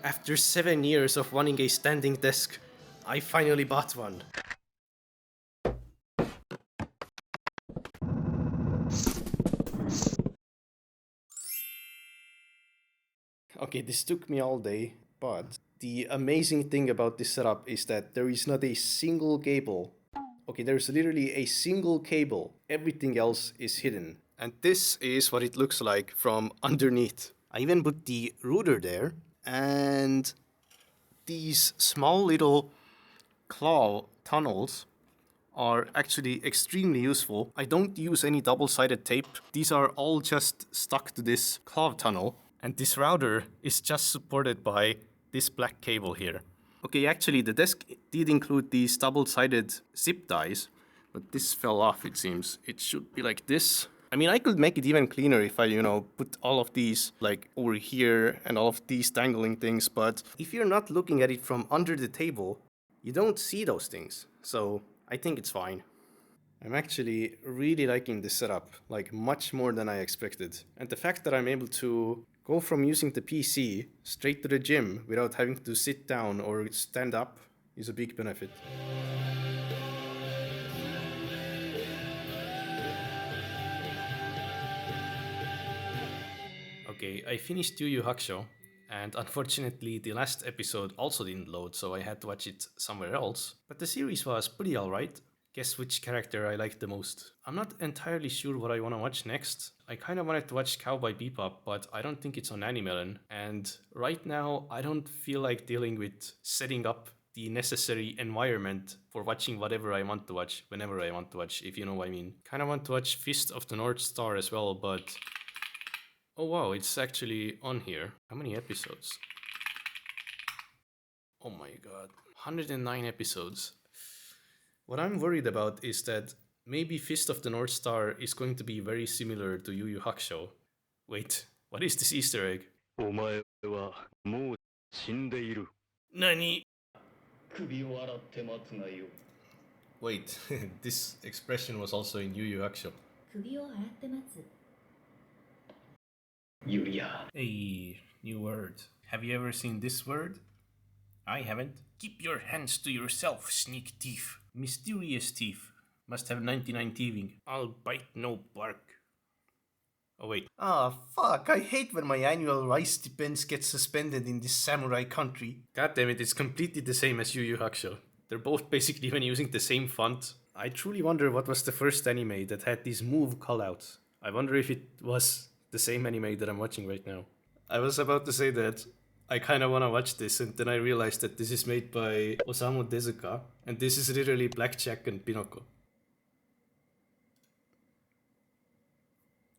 After 7 years of wanting a standing desk, I finally bought one. Okay, this took me all day, but the amazing thing about this setup is that there is not a single cable. Okay, there's literally a single cable. Everything else is hidden. And this is what it looks like from underneath. I even put the router there, and these small little claw tunnels are actually extremely useful. I don't use any double-sided tape. These are all just stuck to this claw tunnel, and this router is just supported by this black cable here. Okay, actually the desk did include these double-sided zip ties, but this fell off, it seems. It should be like this. I mean, I could make it even cleaner if I, put all of these like over here and all of these dangling things, but if you're not looking at it from under the table, you don't see those things. So I think it's fine. I'm actually really liking this setup, like much more than I expected. And the fact that I'm able to go from using the PC straight to the gym without having to sit down or stand up is a big benefit. Okay, I finished Yu Yu Hakusho, and unfortunately the last episode also didn't load, so I had to watch it somewhere else. But the series was pretty alright. Guess which character I liked the most? I'm not entirely sure what I want to watch next. I kind of wanted to watch Cowboy Bebop, but I don't think it's on Animelon. And right now, I don't feel like dealing with setting up the necessary environment for watching whatever I want to watch, whenever I want to watch, if you know what I mean. Kind of want to watch Fist of the North Star as well, but... Oh wow, it's actually on here. How many episodes? Oh my god. 109 episodes. What I'm worried about is that maybe Fist of the North Star is going to be very similar to Yu Yu Hakusho. Wait, what is this Easter egg? お前はもう死んでいる。 Nani? 首を洗って待つがよ。 Wait, this expression was also in Yu Yu Hakusho. 首を洗って待つ。 ユリア。 Hey, new word. Have you ever seen this word? I haven't. Keep your hands to yourself, sneak thief. Mysterious thief. Must have 99 thieving. I'll bite, no bark. Oh wait. Ah, fuck. I hate when my annual rice stipends get suspended in this samurai country. God damn it, it's completely the same as Yu Yu Hakusho. They're both basically even using the same font. I truly wonder what was the first anime that had these move callouts. I wonder if it was the same anime that I'm watching right now. I was about to say that I kind of want to watch this, and then I realized that this is made by Osamu Tezuka, and this is literally Blackjack and Pinocchio.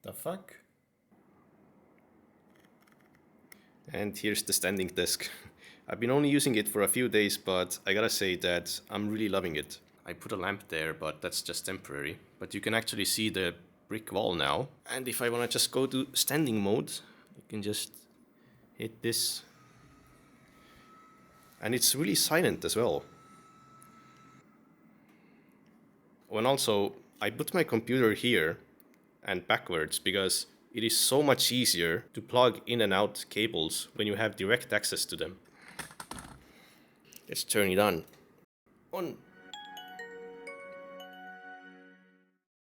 The fuck? And here's the standing desk. I've been only using it for a few days, but I gotta say that I'm really loving it. I put a lamp there, but that's just temporary. But you can actually see the brick wall now. And if I want to just go to standing mode, you can just hit this. And it's really silent as well. Oh, and also, I put my computer here and backwards because it is so much easier to plug in and out cables when you have direct access to them. Let's turn it on. On.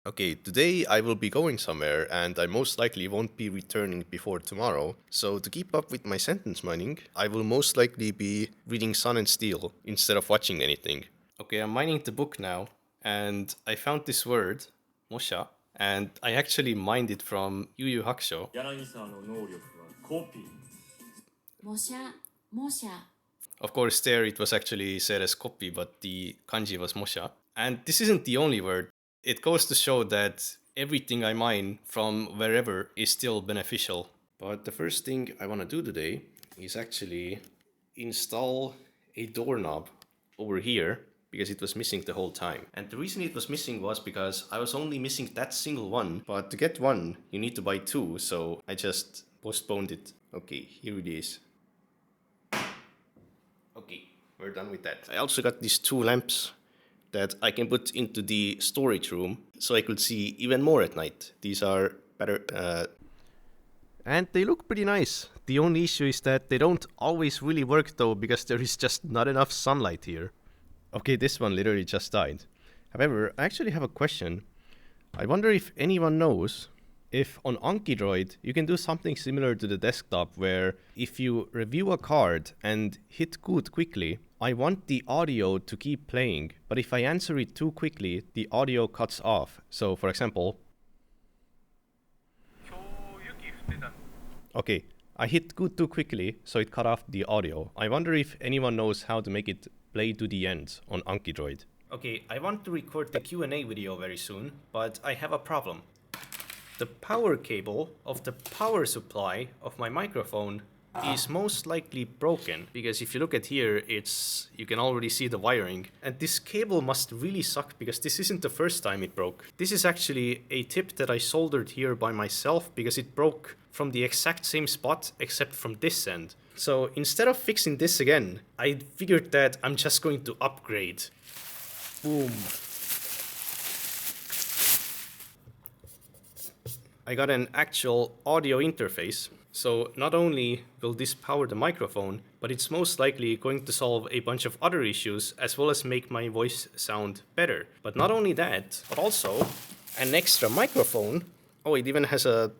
Okay, today I will be going somewhere and I most likely won't be returning before tomorrow. So to keep up with my sentence mining, I will most likely be reading Sun and Steel instead of watching anything. Okay, I'm mining the book now and I found this word, Mosha, and I actually mined it from Yu Yu Hakusho. 柳沢の能力はコピー。模写、模写。 Of course, there it was actually said as copy, but the kanji was Mosha. And this isn't the only word. It goes to show that everything I mine from wherever is still beneficial. But the first thing I want to do today is actually install a doorknob over here because it was missing the whole time. And the reason it was missing was because I was only missing that single one, but to get one, you need to buy two, so I just postponed it. Okay, here it is. Okay, we're done with that. I also got these two lamps that I can put into the storage room so I could see even more at night. These are better. And they look pretty nice. The only issue is that they don't always really work though, because there is just not enough sunlight here. Okay, this one literally just died. However, I actually have a question. I wonder if anyone knows if on Anki you can do something similar to the desktop, where if you review a card and hit good quickly, I want the audio to keep playing, but if I answer it too quickly, the audio cuts off. So for example, okay, I hit good too quickly, so it cut off the audio. I wonder if anyone knows how to make it play to the end on Anki. Okay, I want to record the Q&A video very soon, but I have a problem. The power cable of the power supply of my microphone is most likely broken, because if you look at here, you can already see the wiring. And this cable must really suck, because this isn't the first time it broke. This is actually a tip that I soldered here by myself, because it broke from the exact same spot except from this end. So instead of fixing this again, I figured that I'm just going to upgrade. Boom. I got an actual audio interface. So not only will this power the microphone, but it's most likely going to solve a bunch of other issues, as well as make my voice sound better. But not only that, but also an extra microphone. Oh, it even has a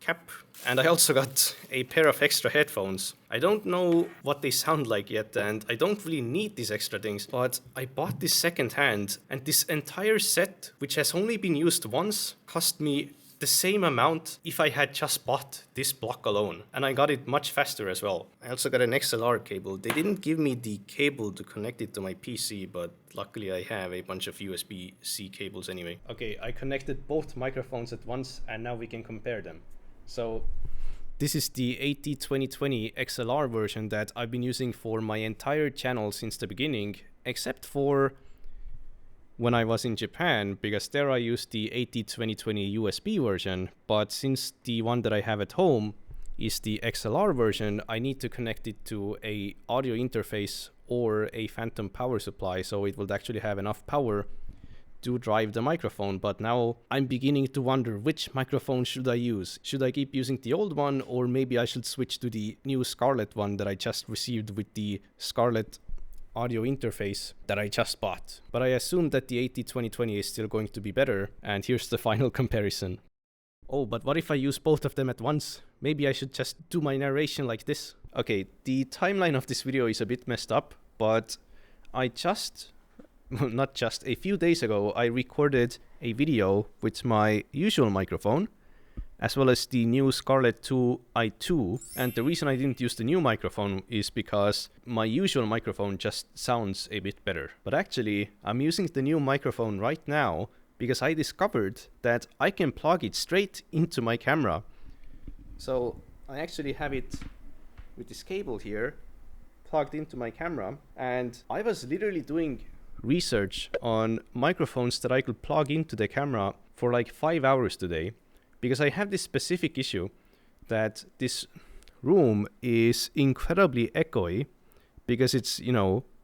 cap. And I also got a pair of extra headphones. I don't know what they sound like yet, and I don't really need these extra things, but I bought this secondhand, and this entire set, which has only been used once, cost me the same amount if I had just bought this block alone. And I got it much faster as well. I also got an XLR cable. They didn't give me the cable to connect it to my PC, but luckily I have a bunch of USB-C cables anyway. Okay, I connected both microphones at once, and now we can compare them. So this is the AT2020 XLR version that I've been using for my entire channel since the beginning, except for when I was in Japan, because there I used the AT2020 USB version, but since the one that I have at home is the XLR version, I need to connect it to a audio interface or a phantom power supply, so it will actually have enough power to drive the microphone. But now I'm beginning to wonder, which microphone should I use? Should I keep using the old one, or maybe I should switch to the new Scarlett one that I just received with the Scarlett audio interface that I just bought? But I assume that the AT2020 is still going to be better, and here's the final comparison. Oh, but what if I use both of them at once? Maybe I should just do my narration like this. Okay, the timeline of this video is a bit messed up, but a few days ago I recorded a video with my usual microphone, as well as the new Scarlett 2i2. And the reason I didn't use the new microphone is because my usual microphone just sounds a bit better. But actually, I'm using the new microphone right now because I discovered that I can plug it straight into my camera. So I actually have it with this cable here plugged into my camera, and I was literally doing research on microphones that I could plug into the camera for like 5 hours today, because I have this specific issue that this room is incredibly echoey because it's,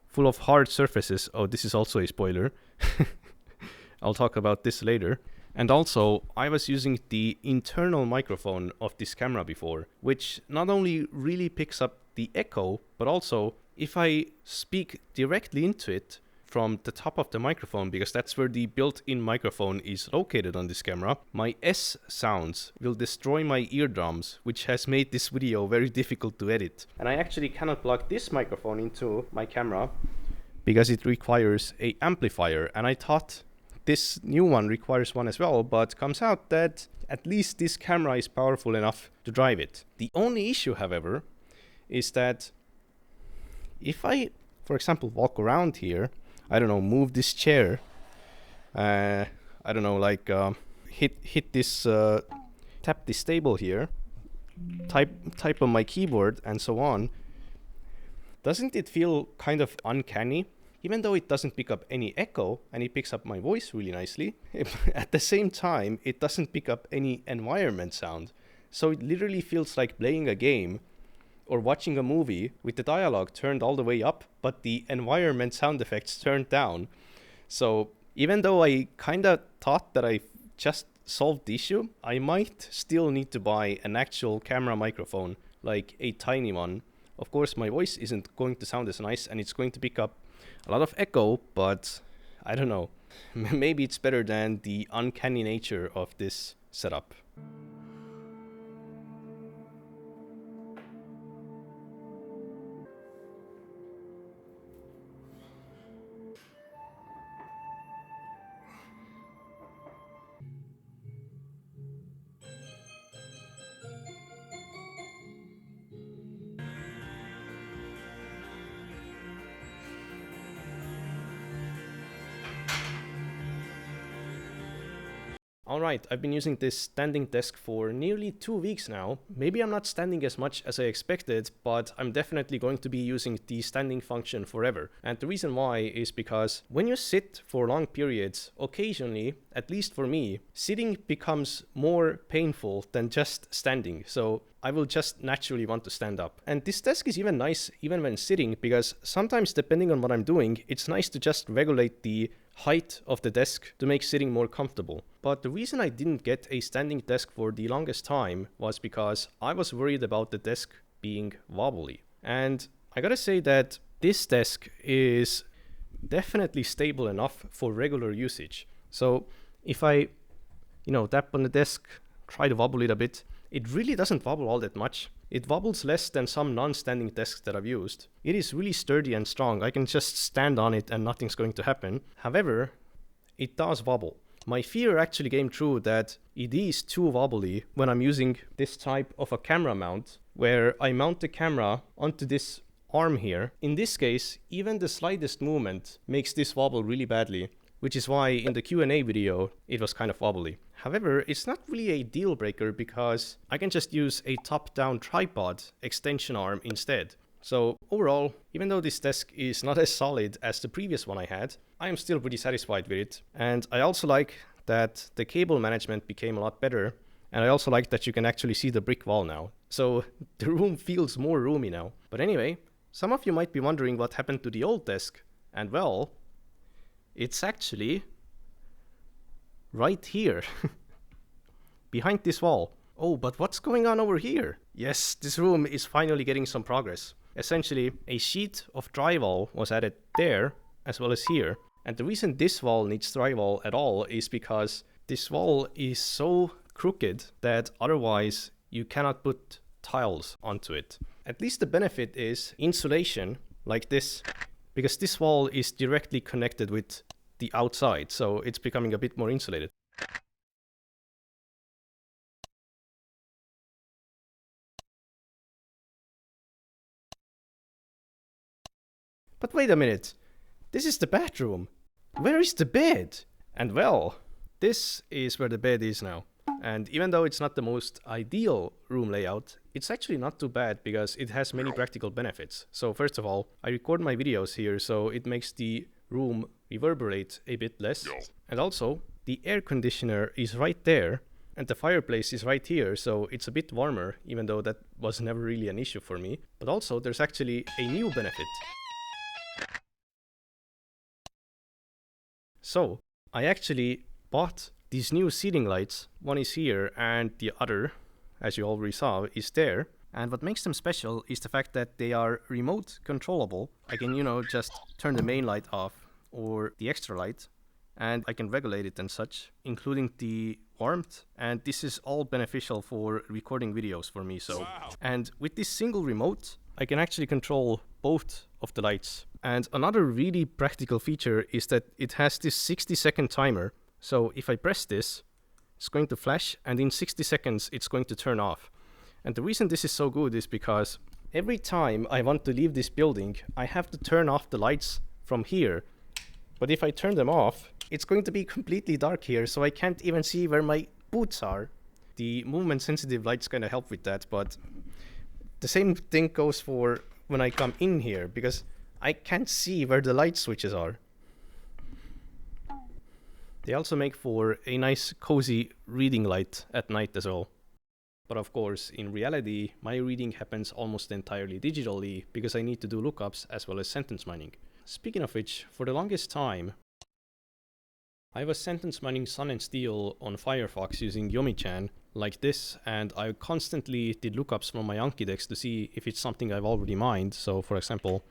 full of hard surfaces. Oh, this is also a spoiler. I'll talk about this later. And also, I was using the internal microphone of this camera before, which not only really picks up the echo, but also if I speak directly into it from the top of the microphone, because that's where the built-in microphone is located on this camera, my S sounds will destroy my eardrums, which has made this video very difficult to edit. And I actually cannot plug this microphone into my camera because it requires an amplifier, and I thought this new one requires one as well, but comes out that at least this camera is powerful enough to drive it. The only issue, however, is that if I, for example, walk around here, I don't know, move this chair, I don't know, like hit this, tap this table here, type on my keyboard and so on, doesn't it feel kind of uncanny? Even though it doesn't pick up any echo and it picks up my voice really nicely, at the same time, it doesn't pick up any environment sound. So it literally feels like playing a game or watching a movie with the dialogue turned all the way up, but the environment sound effects turned down. So even though I kind of thought that I just solved the issue, I might still need to buy an actual camera microphone, like a tiny one. Of course, my voice isn't going to sound as nice and it's going to pick up a lot of echo, but I don't know. Maybe it's better than the uncanny nature of this setup. Alright, I've been using this standing desk for nearly 2 weeks now. Maybe I'm not standing as much as I expected, but I'm definitely going to be using the standing function forever. And the reason why is because when you sit for long periods, occasionally, at least for me, sitting becomes more painful than just standing. So I will just naturally want to stand up. And this desk is even nice even when sitting, because sometimes depending on what I'm doing, it's nice to just regulate the height of the desk to make sitting more comfortable. But the reason I didn't get a standing desk for the longest time was because I was worried about the desk being wobbly. And I gotta say that this desk is definitely stable enough for regular usage. So if I, tap on the desk, try to wobble it a bit, it really doesn't wobble all that much. It wobbles less than some non-standing desks that I've used. It is really sturdy and strong. I can just stand on it and nothing's going to happen. However, it does wobble. My fear actually came true that it is too wobbly when I'm using this type of a camera mount, where I mount the camera onto this arm here. In this case, even the slightest movement makes this wobble really badly, which is why in the Q&A video it was kind of wobbly. However, it's not really a deal breaker because I can just use a top-down tripod extension arm instead. So overall, even though this desk is not as solid as the previous one I had, I am still pretty satisfied with it. And I also like that the cable management became a lot better. And I also like that you can actually see the brick wall now. So the room feels more roomy now. But anyway, some of you might be wondering what happened to the old desk. And well, it's actually right here, behind this wall. Oh, but what's going on over here? Yes, this room is finally getting some progress. Essentially, a sheet of drywall was added there, as well as here. And the reason this wall needs drywall at all is because this wall is so crooked that otherwise you cannot put tiles onto it. At least the benefit is insulation, like this, because this wall is directly connected with the outside, so it's becoming a bit more insulated. But wait a minute, this is the bathroom. Where is the bed? And well, this is where the bed is now. And even though it's not the most ideal room layout, it's actually not too bad because it has many practical benefits. So first of all, I record my videos here, so it makes the room reverberate a bit less. And also, the air conditioner is right there, and the fireplace is right here, so it's a bit warmer, even though that was never really an issue for me. But also, there's actually a new benefit. So, I actually bought these new ceiling lights. One is here, and the other, as you already saw, is there. And what makes them special is the fact that they are remote controllable. I can, just turn the main light off or the extra light, and I can regulate it and such, including the warmth. And this is all beneficial for recording videos for me. So, wow. And with this single remote, I can actually control both of the lights. And another really practical feature is that it has this 60-second timer. So if I press this, it's going to flash, and in 60 seconds, it's going to turn off. And the reason this is so good is because every time I want to leave this building, I have to turn off the lights from here. But if I turn them off, it's going to be completely dark here, so I can't even see where my boots are. The movement-sensitive lights kind of help with that, but the same thing goes for when I come in here, because I can't see where the light switches are. They also make for a nice, cozy reading light at night as well. But of course, in reality, my reading happens almost entirely digitally because I need to do lookups as well as sentence mining. Speaking of which, for the longest time, I was sentence mining Sun and Steel on Firefox using Yomi-chan like this, and I constantly did lookups from my Anki decks to see if it's something I've already mined. So for example,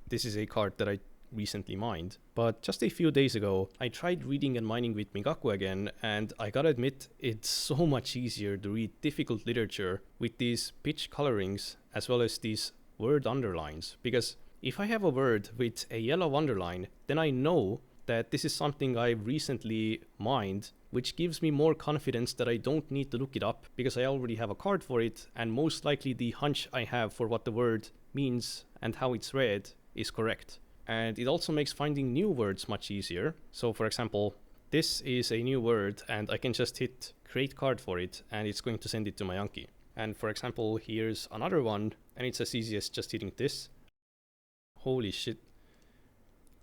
this is a card that I recently mined. But just a few days ago, I tried reading and mining with Migaku again, and I gotta admit, it's so much easier to read difficult literature with these pitch colorings as well as these word underlines. Because if I have a word with a yellow underline, then I know that this is something I've recently mined, which gives me more confidence that I don't need to look it up because I already have a card for it, and most likely the hunch I have for what the word means and how it's read is correct. And it also makes finding new words much easier. So for example, this is a new word and I can just hit create card for it and it's going to send it to my Anki. And for example, here's another one and it's as easy as just hitting this. Holy shit.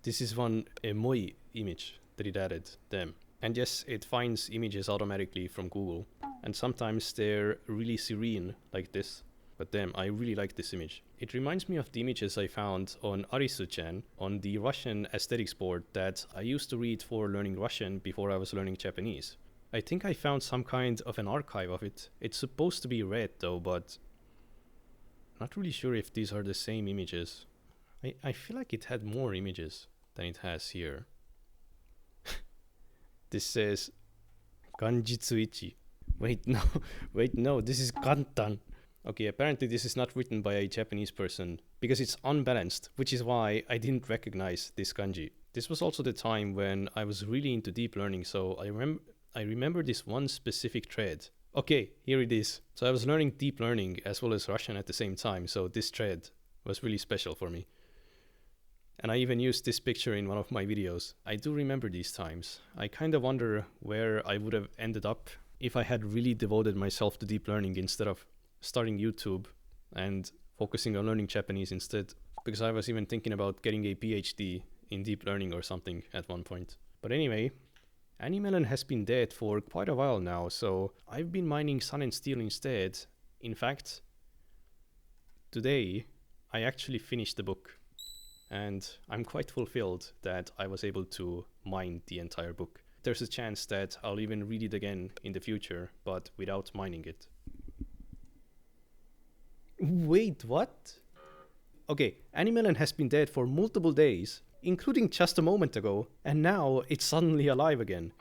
This is one emoji image that it added, damn. And yes, it finds images automatically from Google. And sometimes they're really serene, like this. But damn, I really like this image. It reminds me of the images I found on arisuchan, on the Russian aesthetics board that I used to read for learning Russian before I was learning Japanese. I think I found some kind of an archive of it. It's supposed to be red though, but not really sure if these are the same images. I feel like it had more images than it has here. This says Ganjitsu Ichi. Wait, no, this is Kantan. Okay, apparently this is not written by a Japanese person because it's unbalanced, which is why I didn't recognize this kanji. This was also the time when I was really into deep learning, so I remember this one specific thread. Okay, here it is. So I was learning deep learning as well as Russian at the same time, so this thread was really special for me. And I even used this picture in one of my videos. I do remember these times. I kind of wonder where I would have ended up if I had really devoted myself to deep learning instead of starting YouTube and focusing on learning Japanese instead. Because I was even thinking about getting a PhD in deep learning or something at one point. But anyway, Animelon has been dead for quite a while now, so I've been mining Sun and Steel instead. In fact, today I actually finished the book. And I'm quite fulfilled that I was able to mine the entire book. There's a chance that I'll even read it again in the future, but without mining it. Wait, what? Okay, Animelon has been dead for multiple days, including just a moment ago, and now it's suddenly alive again.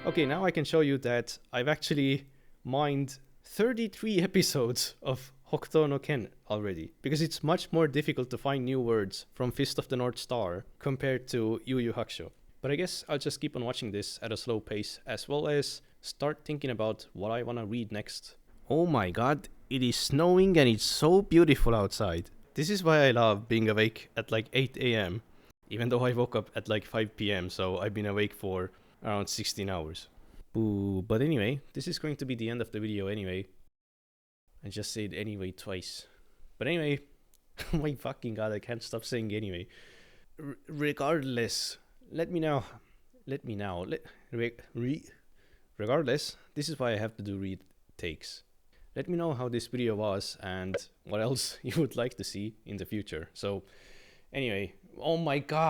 Okay, now I can show you that I've actually mined 33 episodes of Hokuto no Ken already, because it's much more difficult to find new words from Fist of the North Star compared to Yu Yu Hakusho. But I guess I'll just keep on watching this at a slow pace, as well as start thinking about what I want to read next. Oh my god, it is snowing and it's so beautiful outside. This is why I love being awake at like 8 AM, even though I woke up at like 5 PM, so I've been awake for around 16 hours. Boo, but anyway, this is going to be the end of the video anyway. I just said anyway twice. But anyway, oh my fucking god, I can't stop saying anyway. Regardless, regardless, this is why I have to do retakes. Let me know how this video was and what else you would like to see in the future. So anyway, oh my god.